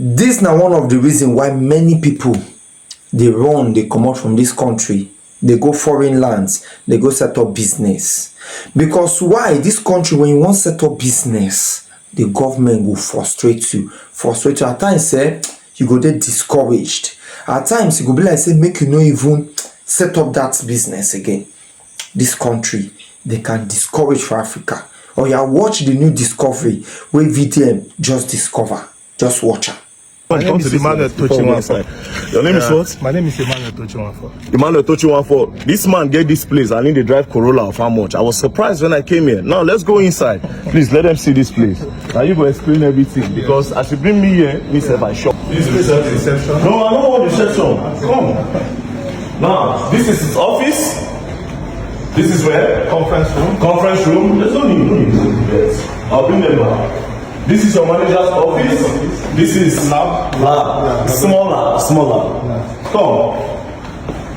This now one of the reasons why many people they run, they come out from this country, they go foreign lands, they go set up business. Because why? This country, when you want set up business, the government will frustrate you. At times, you go there discouraged. At times, you go be like, say, make you no even set up that business again. This country, they can discourage for Africa. Or you watch the new discovery where VDM just discover. Just watch her. My name is Emmanuel Tochiwanfo. Your name is what? My name is Emmanuel Tochiwanfo. Emmanuel Tochiwanfo. This man get this place. I need to drive Corolla of how much? I was surprised when I came here. Now let's go inside. Please let them see this place. Now you go explain everything because as you bring me here, me say I shop. This place is reception. No, I don't want reception. Come. Now this is his office. This is where? Conference room. Conference room. There's no need. I'll bring them now. This is your manager's office. This is lab. Yeah. Small lab. Yeah. Come.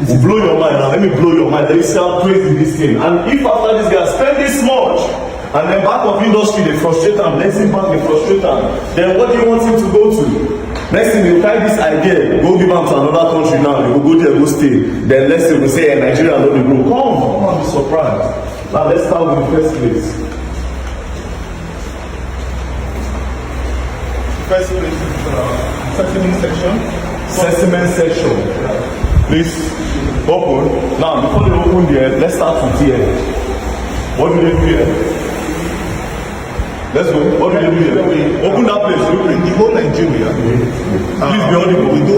We'll blow your mind now. Let me blow your mind. Let me see how crazy this thing. And if after this guy spend this much, and then back of industry they frustrate him, next thing back they frustrate him, then what do you want him to go to? Next thing they'll try this idea, go give him to another country now, they will go there, go stay. Then next thing we'll say, Nigeria know the group. Come on, be surprised. Now let's start with the first place. First place is Sesame section. Please open. Now before they open there, let's start with here. What do they do here? Let's go. What do they do here? Open that place. in the whole Nigeria. Please be audible. We do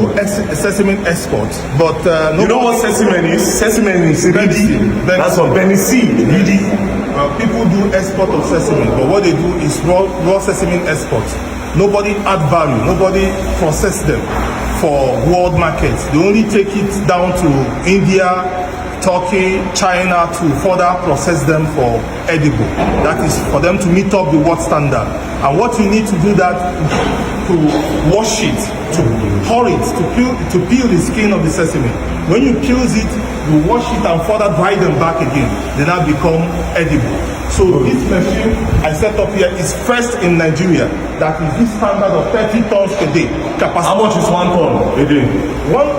sesame export, but you know what sesame is? Sesame is BD. That's what Benny C. BD. People do export of sesame, but what they do is raw sesame export. Nobody add value, nobody process them for world markets. They only take it down to India, Turkey, China to further process them for edible. That is for them to meet up the world standard. And what you need to do that to wash it, to pour it, to peel the skin of the sesame. When you peel it, you wash it and further dry them back again. They now become edible. So this machine I set up here is first in Nigeria. That is this standard of 30 tons a day capacity. How much is 1 ton a day?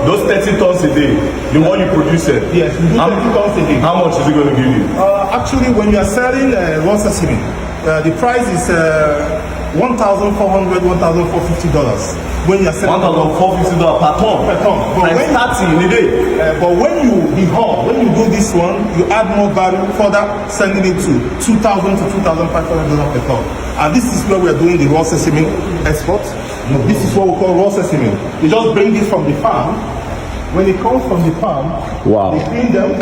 Those 30 tons a day, the one you produce it? Yes, we do 30 tons a day. How much is it going to give you? Actually, when you are selling raw sesame, the price is $1,400, $1,450. When you are selling $1,450 per ton. Per ton. But when 30 in a day. But when you do this one, you add more value, further sending it to $2,000 to $2,500 per ton. And this is where we are doing the raw sesame export. This is what we call raw sesame. You just bring it from the farm. When it comes from the farm, wow, they clean them,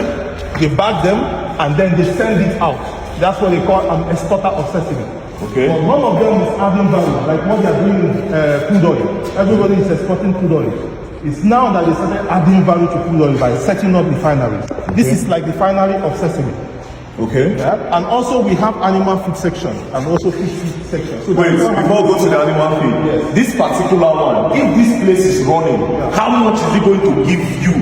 they bag them, and then they send it out. That's what they call an exporter of sesame. Okay. But none of them is adding value, like what they are doing in food oil. Everybody is exporting food oil. It's now that they started adding value to food oil by setting up refineries. Okay. This is like the refinery of sesame. Okay. Yeah? And also we have animal feed section and also fish feed section. So wait, before we go to the animal feed, yes, this particular one, if this place is running, how much is it going to give you?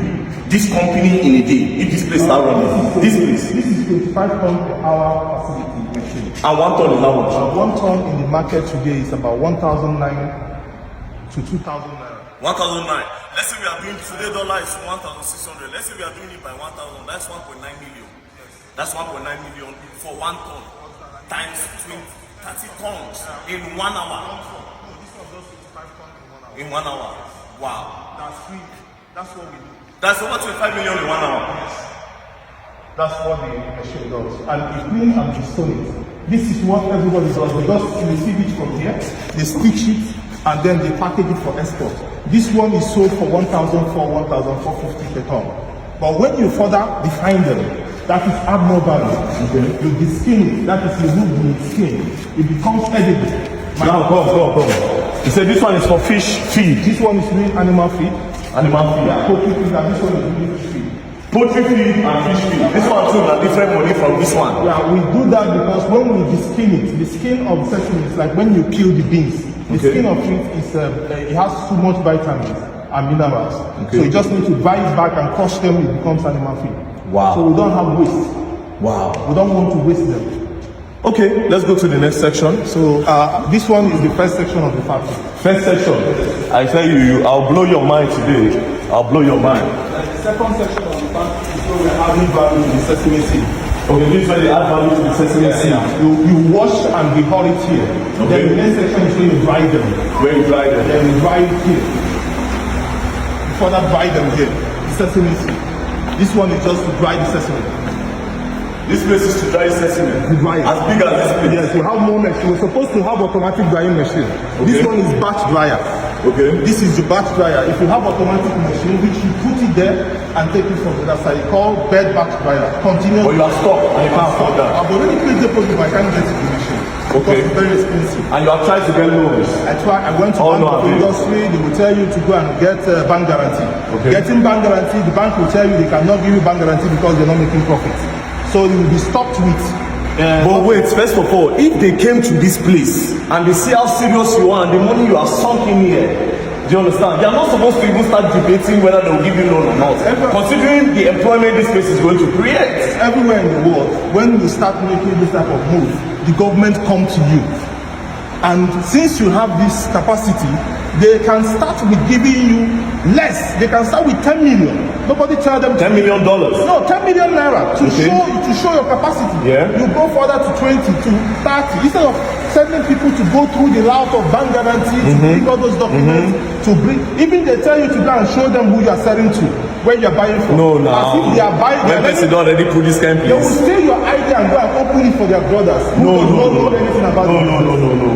This company in a day, if this place start running, this place. This is 25 ton per hour facility machine. And 1 ton is how much? 1 ton in the market today is about 1,009 to 2,000 naira. 1,009. Let's say we are doing today dollar is 1,600. Let's say we are doing it by 1,000. That's 1.9 million. That's 1.9 million for 1 ton times 30 tons in 1 hour. This one does 25 tons in 1 hour. Wow. That's what we do. That's over 25 million in 1 hour. Yes. That's what the machine does. And it clean and distone it. This is what everybody does. They just receive it from here, they stitch it, and then they package it for export. This one is sold for 1,400, 1,450 per ton. But when you further define them, that is add more value. Okay. You deskin it, that is remove the skin. It becomes edible. Now go. You said this one is for fish feed. This one is doing animal feed. Animal feed. Yeah, poultry feed, and this one is doing fish feed. Poultry feed and fish feed. This one too is different money from this one. Yeah, we do that because when we deskin it, the skin of sesame is like when you peel the beans. The skin of it is it has too much vitamins and minerals. So you just need to dry it back and crush them. It becomes animal feed. Wow. So we don't have waste. Wow. We don't want to waste them. Okay, let's go to the next section. So this one is the first section of the factory. First section. I tell you, I'll blow your mind today. I'll blow your mind. The second section of the factory is where we're adding value to the sesame seed. Okay, this is where they add value to the sesame seed. You wash and we haul it here. Okay. Then the next section is where you dry them. Where you dry them. Then we dry it here. You further dry them here. The sesame seed. This one is just to dry the sesame. This place is to dry sesame. Dry it. As big as this place. Yes, we have more machine. We're supposed to have automatic drying machine. This one is batch dryer. Okay. This is the batch dryer. If you have automatic machine, which you put it there and take it from the other side, it's called bed batch dryer. Continuous. But you are stuck and you can't afford that. I've already paid the deposit, but I can't get it in the machine. Okay. Because it's very expensive. And you have tried to get loans. I went to bank of industry, they will tell you to go and get bank guarantee. Okay. Getting bank guarantee, the bank will tell you they cannot give you bank guarantee because they're not making profit. So you will be stopped with. But wait, first of all, if they came to this place and they see how serious you are and the money you have sunk in here, do you understand? They are not supposed to even start debating whether they will give you loan or not. Considering the employment this place is going to create. Everywhere in the world, when you start making this type of move, the government come to you. And since you have this capacity, they can start with giving you less. They can start with 10 million. Nobody tell them $10 million. No, 10 million naira to show your capacity. Yeah. You go further to 20 to 30 instead of sending people to go through the route of bank guarantee to bring all those documents to bring. Even they tell you to go and show them who you are selling to, where you are buying from. No, no. As if they are buying. When person already put this kind of They will place. steal your idea and go and open it for their brothers. Who does not know anything about it. No.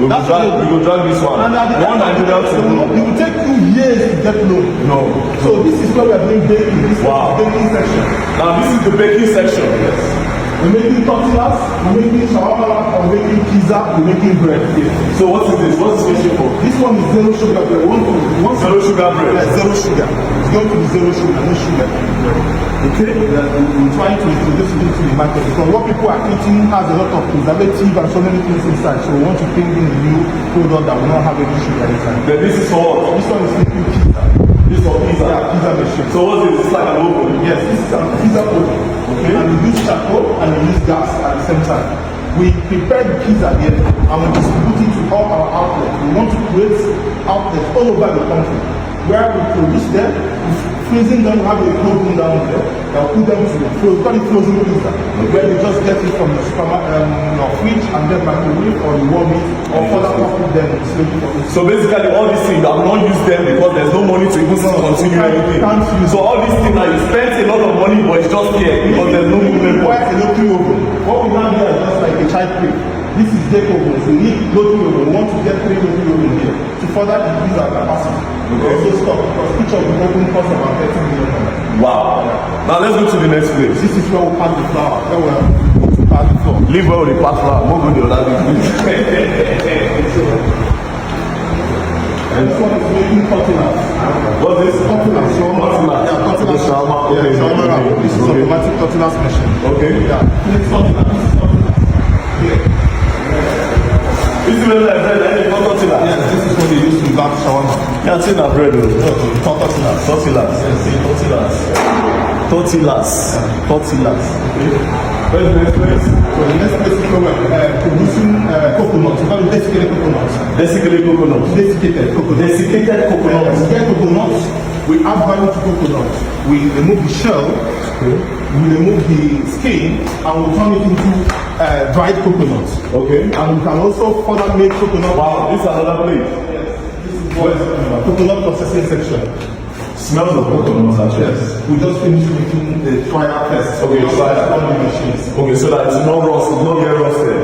We will drag this one. And at the The one end Nigeria to do. it will take you years to get loan. No. So this is where we are doing baking. This Wow. is the baking section. Now this is the baking section. Yes. We're making tortillas, we're making shawarma, we're making pizza, we're making bread. Yes. So what is this? What is this for? This one is zero sugar bread. Zero sugar bread. Yeah, zero sugar. It's going to be zero sugar, no sugar. Okay? We're trying to introduce it into the market because what people are eating has a lot of preservative and so many things inside. So we want to bring in a new product that will not have any sugar inside. Then this is for what? This one is making pizza. This for pizza. Yeah, pizza machine. So what is this? It's like an oven. Yes, this is a pizza oven. Okay. And we use charcoal and we use gas at the same time. We prepare the pizza here and we distribute it to all our outlets. We want to create outlets all over the country where we produce them, freezing them, have a cold room down there. They'll put them to the frozen pizza. Where you just get it from the your fridge and then microwave or you warm it or further cook it then slowly for it. So basically all these things you have not used them because there's no money to even continue anything. So all these things that you spend a lot of money but it's just here because there's no movement. Why a local oven? What we have here is just like a child plate. This is deck oven. So we need local oven. We want to get 3 local oven here to further increase our capacity. Okay. Also stop because each of the oven costs about 30 million dollars. Wow. Now let's go to the next place. This is where we pack the flour. Where we are to pack the flour. Leave where the pass flour. We'll go the other way. And this one is making tortillas. What's this? Tortillas. Shawarma. Yeah, tortillas. Shawarma. Okay. Yeah, shawarma wrap. This is automatic tortillas machine. Okay. Yeah. This is tortillas. This is tortillas. Here. This is where I bread and you got tortillas. Yes, this is what they use to wrap shawarma. Yeah, it's in a bread. Tortillas. Tortillas. Yes, tortillas. Tortillas. Tortillas. Where's the next place? So the next place is where we're producing coconuts. We call it desiccated coconuts. Desiccated coconuts. Desiccated coconuts. Desiccated coconuts. We get coconuts. We add value to coconuts. We remove the shell. We remove the skin and we turn it into dried coconuts. Okay. And we can also further make coconut. Wow, this is another place. Yes. This is what coconut processing section. Smells of coconuts actually. Yes. We just finished making the trial test. Okay, trial. On the machines. Okay, so that it's not rust, it's not get rusted.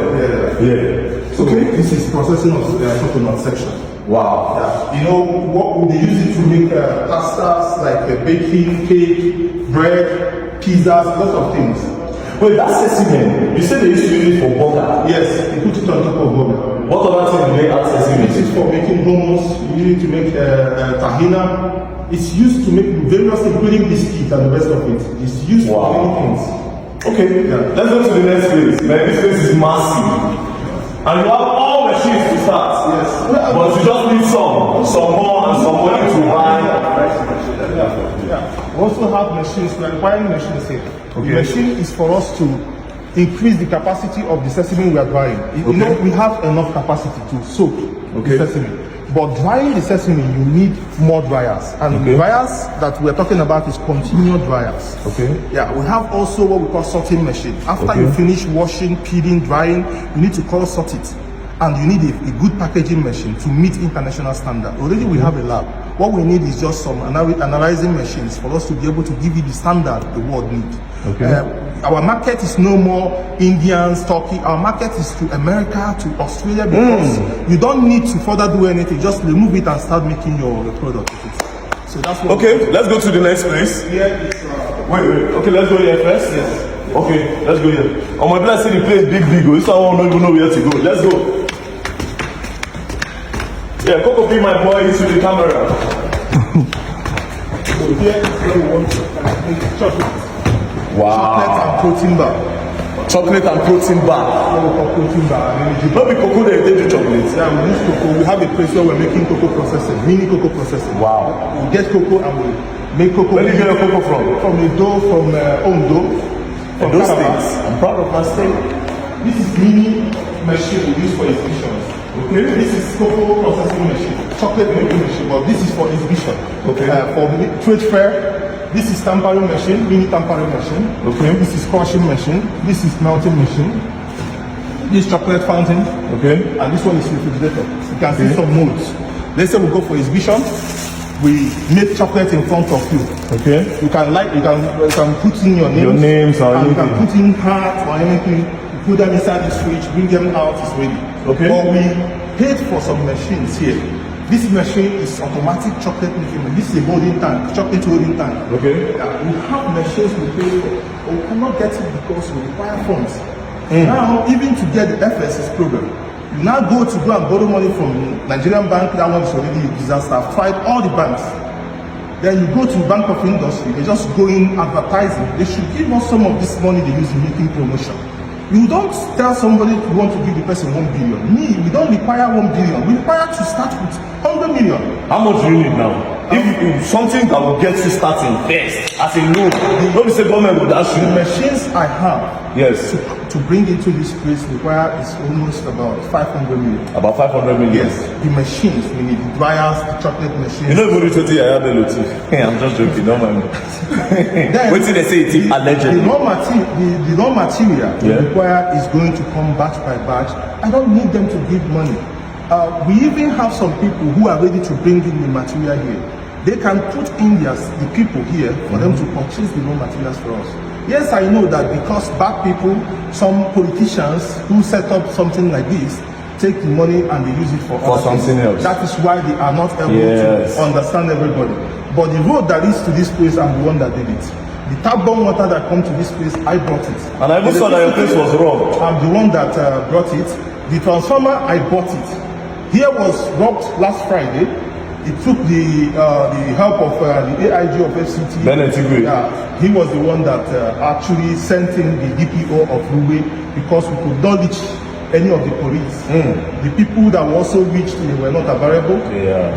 Yeah. So this is processing of coconut section. Wow. Yeah. You know what they use it to make pastas like baking, cake, bread, pizzas, lots of things. Wait, that's sesame. You said they used to use it for butter. Yes, you put it on top of butter. What other things do they add sesame? This is for making hummus. You need to make tahina. It's used to make various, including biscuits and the rest of it. It's used for many things. Okay, let's go to the next place. Man, this place is massive. And you have all machines to start. Yes. But you just need some more and some money to buy. Yeah. We also have machines, we are buying machines here. Okay. The machine is for us to increase the capacity of the sesame we are drying. You know, we have enough capacity to soak the sesame. But drying the sesame, you need more dryers. And dryers that we're talking about is continuous dryers. Yeah, we have also what we call sorting machine. After you finish washing, peeling, drying, you need to color sort it. And you need a good packaging machine to meet international standard. Already we have a lab. What we need is just some analyzing machines for us to be able to give you the standard the world needs. Our market is no more Indians, Turkey. Our market is to America, to Australia, because you don't need to further do anything. Just remove it and start making your product. So that's what. Okay, let's go to the next place. Here is, wait. Okay, let's go here first. Yes. Okay, let's go here. Oh my God, I see the place big. This one don't even know where to go. Let's go. Yeah, Coco, be my boy into the camera. So here is where we want to make chocolate. Wow. Chocolate and protein bar. Chocolate and protein bar. What we call protein bar and energy bar. Not be cocoa they do chocolate. Yeah, we use cocoa. We have a place where we're making cocoa processing, mini cocoa processing. Wow. We get cocoa and we make cocoa. Where do you get your cocoa from? From a dough from Ondo. From those Calabar. things. I'm proud of my state. This is mini machine we use for exhibitions. This is cocoa processing machine, chocolate making machine, but this is for exhibition. For trade fair, this is tampering machine, mini tampering machine. This is crushing machine. This is melting machine. This chocolate fountain. And this one is refrigerator. You can see some molds. Let's say we go for exhibition. We make chocolate in front of you. You can put in your names or and you can put in heart or anything. Put them inside the fridge, bring them out, it's ready. But we paid for some machines here. This machine is automatic chocolate making. This is a holding tank, chocolate holding tank. We have machines we pay for, but we cannot get it because we require funds. Now, even to get the FS is problem. You now go and borrow money from Nigerian bank, that one is already a disaster. I've tried all the banks. Then you go to Bank of Industry, they just go in advertising. They should give us some of this money they use in making promotion. You don't tell somebody you want to give the person 1 billion. We don't require 1 billion. We require to start with 100 million. How much do you need now? If something that will get you starting first, as a loan, don't say government will dash you. The machines I have to bring into this place require is almost about 500 million. About 500 million? Yes. The machines, we need the dryers, the chocolate machines. You know, everybody told you I have a Hey, I'm just joking, don't mind me. Wait till they say it allegedly. The raw material we require is going to come batch by batch. I don't need them to give money. We even have some people who are ready to bring in the material here. They can put in the people here for them to purchase the raw materials for us. Yes, I know that because bad people, some politicians who set up something like this, take the money and they use it for something else. That is why they are not able to understand everybody. But the road that leads to this place, I'm the one that did it. The tap-down water that comes to this place, I brought it. And I even saw that your place was wrong. I'm the one that brought it. The transformer, I bought it. Here was robbed last Friday. It took the help of the AIG of FCT. He was the one that actually sent in the DPO of Rube because we could not reach any of the police. The people that were also reached, they were not available.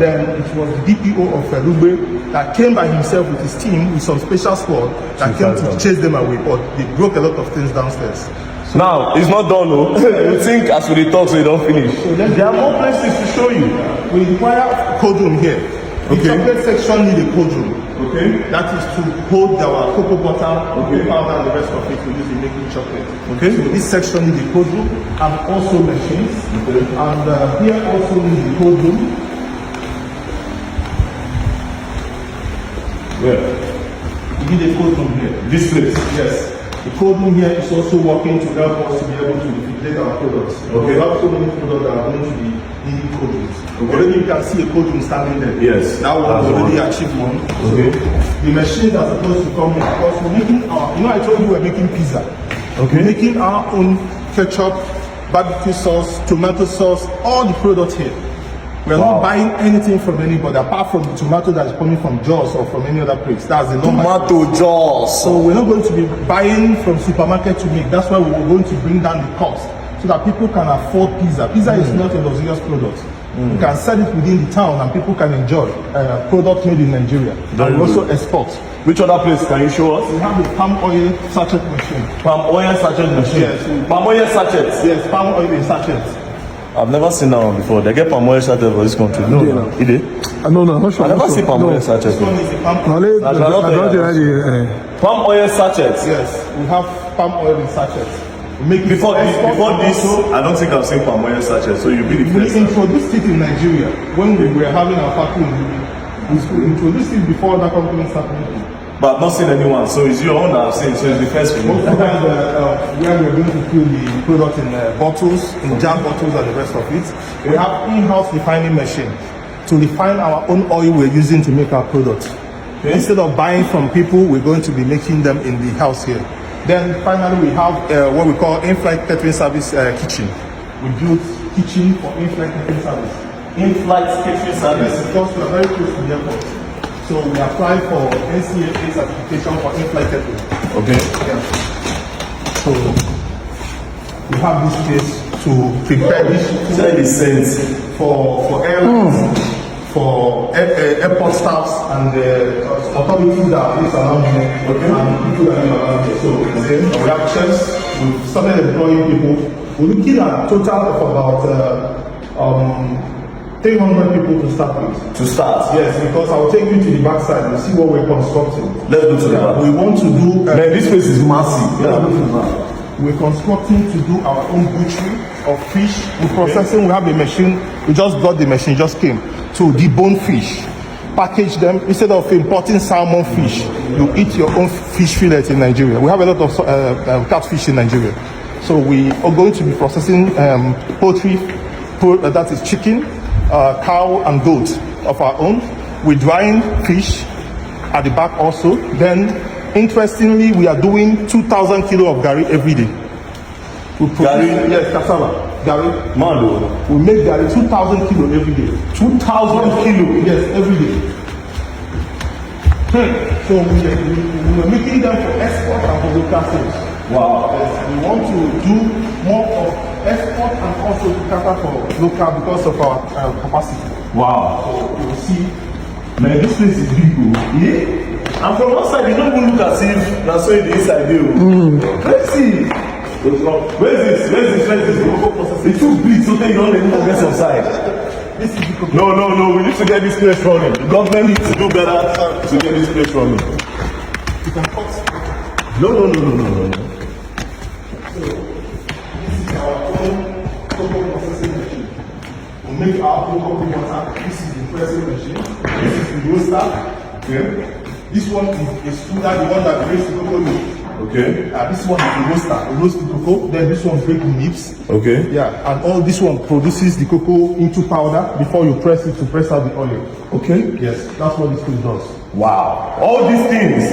Then it was the DPO of Rube that came by himself with his team with some special squad that came to chase them away. But they broke a lot of things downstairs. Now, it's not done, no. You think as we talk, so you don't finish. So there are more places to show you. We require cold room here. The chocolate section needs a cold room. That is to hold our cocoa butter, cocoa powder, and the rest of it we use in making chocolate. So this section needs a cold room and also machines. And here also needs a cold room. You need a cold room here. This place? Yes. The cold room here is also working to help us to be able to refrigerate our products. We have so many products that are going to be needing cold rooms. Already you can see a cold room standing there. Yes. That was already achieved one. So the machines are supposed to come in because we're making I told you we're making pizza. We're making our own ketchup, barbecue sauce, tomato sauce, all the products here. We're not buying anything from anybody apart from the tomato that is coming from Jaws or from any other place. That's the tomato Jaws. So we're not going to be buying from supermarket to make. That's why we're going to bring down the cost so that people can afford pizza. Pizza is not a luxurious product. We can sell it within the town and people can enjoy product made in Nigeria. And we also export. Which other place can you show us? We have the palm oil sachet machine. Palm oil sachet machine? Yes. Palm oil sachets? Yes, palm oil in sachets. I've never seen that one before. They get palm oil sachet for this country. No, no. Is it? No, I'm not sure. I never see palm oil sachet. This one is the Palm oil sachets? Yes, we have palm oil in sachets. Before this, I don't think I've seen palm oil sachets, so you'll be the first. We introduced it in Nigeria when we were having our factory. We introduced it before other companies started making it. But I've not seen anyone, so it's your own that I've seen, so it's the first one. Most of the time, where we're going to fill the product in bottles, in jar bottles and the rest of it. We have in-house refining machine to refine our own oil we're using to make our product. Okay. Instead of buying from people, we're going to be making them in the house here. Then finally, we have what we call in-flight catering service kitchen. We built kitchen for in-flight catering service. In-flight catering service? Yes, because we are very close to the airport. So we applied for NCAA certification for in-flight catering. Okay. Yeah. So we have this place to prepare this for airlines, for airport staffs and authorities that are based around here, and people that live around here. So we have chefs. We've started employing people. We're looking at a total of about 300 people to start with. To start? Yes, because I'll take you to the backside and see what we're constructing. Let's go to the back. We want to do... Man, this place is massive. We're constructing to do our own butchery of fish. In processing, we have a machine. We just got the machine, just came to debone fish. Package them. Instead of importing salmon fish, you eat your own fish fillet in Nigeria. We have a lot of catfish in Nigeria. So we are going to be processing poultry, that is chicken, cow and goat of our own. We're drying fish at the back also. Then, interestingly, we are doing 2,000 kilo of gari every day. We produce, Gari? Yes, cassava. Gari. Mando. We make gari 2,000 kilo every day. 2,000 kilo? Yes, every day. So we are making them for export and for local sales. Wow. Yes, we want to do more of export and also to cater for local because of our capacity. Wow. So you will see. Man, this place is big, bro. Yeah? And from outside, you don't even look as if that's so in the inside there. Crazy. Where's this? It's too big, so they don't even get some side. This is the No, we need to get this place running. The government needs to do better to get this place running. You can cut. No. So this is our own cocoa processing machine. We make our own cocoa water. This is the pressing machine. This is the roaster. Okay. This one is extruder, the one that breaks the cocoa leaf. Okay. This one is the roaster. We roast the cocoa. Then this one breaks the leaves. Okay. Yeah, and all this one produces the cocoa into powder before you press it to press out the oil. Okay. Yes, that's what this thing does. Wow. All these things.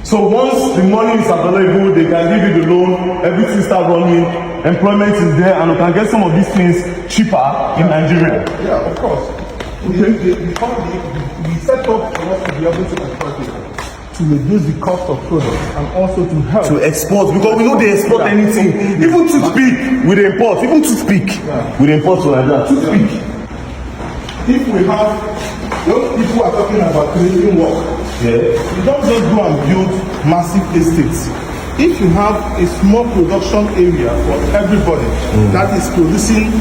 So once the money is available, they can give you the loan, everything start running, employment is there, and you can get some of these things cheaper in Nigeria. Yeah, of course. We set up for us to be able to export it, to reduce the cost of products and also to help. To export, because we know they export anything. Even toothpick, we import. Even toothpick, we import to like that. Toothpick. If we have, those people are talking about creating work. Yeah. You don't just go and build massive estates. If you have a small production area for everybody that is producing,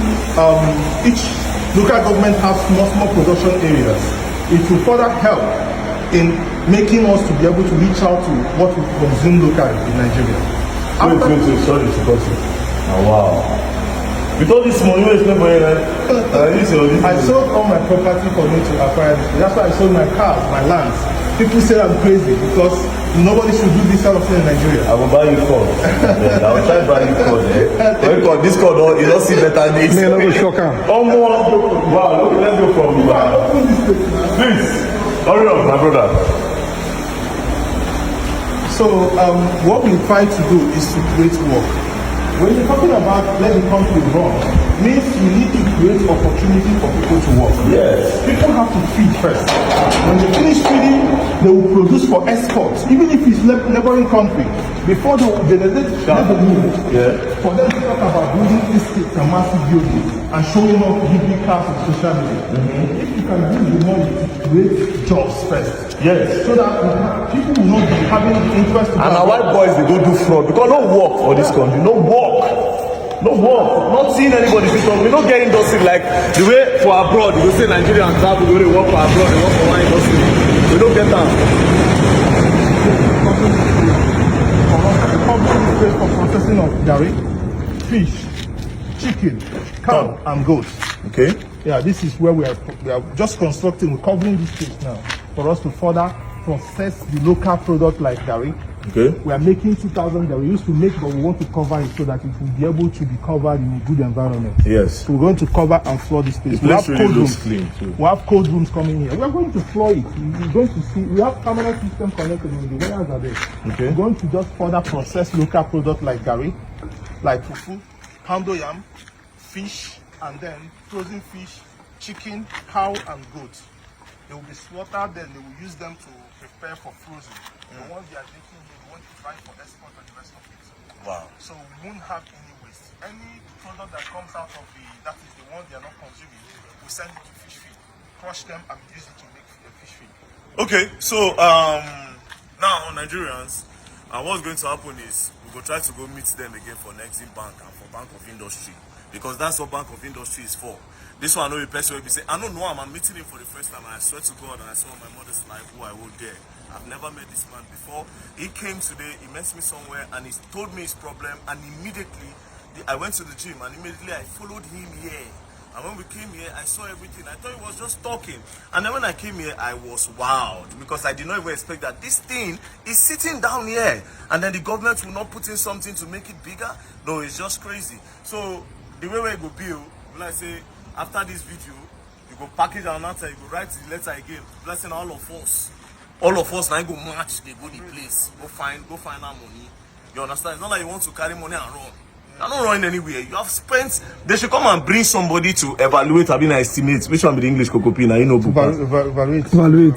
each local government has small production areas. It will further help in making us to be able to reach out to what we consume locally in Nigeria. Oh, wow. With all this money, where is not for you? I sold all my property for me to acquire this. That's why I sold my cars, my lands. People say I'm crazy because nobody should do this kind of thing in Nigeria. I will buy you code. I will try to buy you code. This code, you don't see better days. Man, I'm shocker. Oh, more. Wow, look, let's go from Please, hurry up, my brother. So, what we try to do is to create work. When you're talking about let the country run, means you need to create opportunity for people to work. Yes. People have to feed first. When they finish feeding, they will produce for export, even if it's neighboring country. Before they will generate revenue, for them to talk about building estates and massive buildings and showing off big cars on social media. If you can use the money to create jobs first. Yes. So that people will not be having the interest. And our white boys, they go do fraud because no work for this country, no work. No work, not seeing anybody sit on. We don't get industry like the way for abroad. You go say Nigerian travel, they work for abroad, they work for one industry. We don't get that. For processing of dairy, fish, chicken, cow, and goats. Okay. Yeah, this is where we are just constructing. We're covering this space now for us to further process the local product like dairy. Okay. We are making 2,000 that we used to make, but we want to cover it so that it will be able to be covered in a good environment. Yes. So we're going to cover and floor this space. The place really looks clean too. We have cold rooms coming here. We are going to floor it. We're going to see. We have permanent system connected. The wires are there. Okay. We're going to just further process local product like gari, like fufu, poundo yam, fish, and then frozen fish, chicken, cow, and goat. They will be slaughtered. Then they will use them to prepare for frozen. And once they are making it, we want to try for export and the rest of it. Wow. So we won't have any waste. Any product that comes out of that is the one they are not consuming, we send it to fish feed, crush them and use it to make fish feed. Okay, so now Nigerians, what's going to happen is we go try to go meet them again for Exim Bank and for Bank of Industry, because that's what Bank of Industry is for. This one I know the person will be saying, I don't know him, I'm meeting him for the first time, and I swear to God, and I saw my mother's life who I hold there. I've never met this man before. He came today, he met me somewhere, and he told me his problem, and immediately I went to the gym, and immediately I followed him here. And when we came here, I saw everything. I thought he was just talking. And then when I came here, I was wowed, because I did not even expect that this thing is sitting down here, and then the government will not put in something to make it bigger. No, it's just crazy. So the way we go build, will I say, after this video, you go package an answer, you go write the letter again, blessing all of us. All of us now go match, they go the place, go find our money. You understand? It's not like you want to carry money and run. You're not running anywhere. You have spent. They should come and bring somebody to evaluate, I mean, estimate. Which one be the English Kokopina? You know,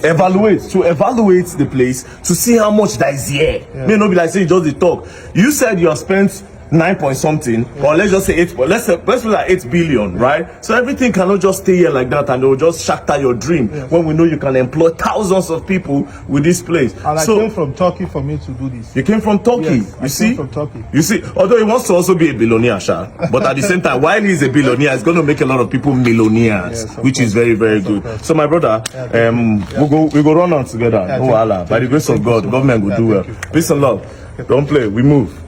evaluate. To evaluate the place to see how much that is here. Yeah. May not be like say you just the talk. You said you have spent 9 point something, or let's just say 8. But let's put like 8 billion, right? So everything cannot just stay here like that, and they will just shatter your dream. Yes. When we know you can employ thousands of people with this place. And I came from Turkey for me to do this. You came from Turkey. Yes, you see? From Turkey. You see, although he wants to also be a billionaire, Sha, but at the same time, while he's a billionaire, it's going to make a lot of people millionaires, yes, which is very, very good. So my brother, we go run on together. Oh Allah, by the grace of God, government will do well. Peace and love. Don't play. We move.